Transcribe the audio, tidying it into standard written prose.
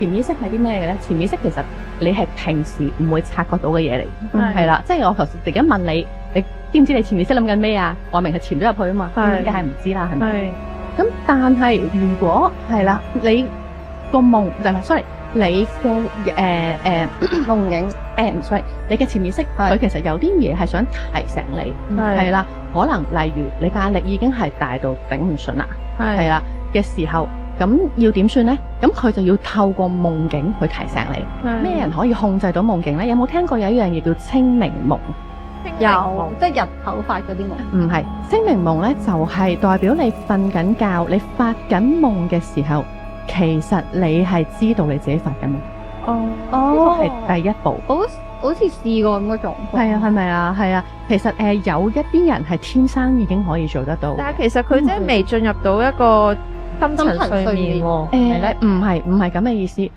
潛意識係啲咩嘅咧？潛意識其實你係平時唔會察覺到嘅嘢嚟，係啦，即係我頭先突然間問你，你知唔知你潛意識諗緊咩啊？我明係潛咗入去啊嘛，咁梗係唔知啦，係咪？咁但係如果係啦，你個夢就係 sorry，你嘅夢境唔 sorry，你嘅潛意識佢其實有啲嘢係想提醒你，係啦，可能例如你嘅壓力已經係大到頂唔順啦，係啦嘅時候。咁要點算呢？咁佢就要透過夢境去提醒你。咩人可以控制到夢境呢？有冇聽過有一樣嘢叫清明夢？有，即係日頭發嗰啲夢。唔係，清明夢呢，就係代表你瞓緊覺，你發緊夢嘅時候，其實你係知道你自己發緊夢。呢個係第一步。好似試過咁嗰種。係啊，係咪啊？係啊。其實有一啲人係天生已經可以做得到。但係其實佢即係未進入到一個深層睡眠喎，唔係咁嘅意思。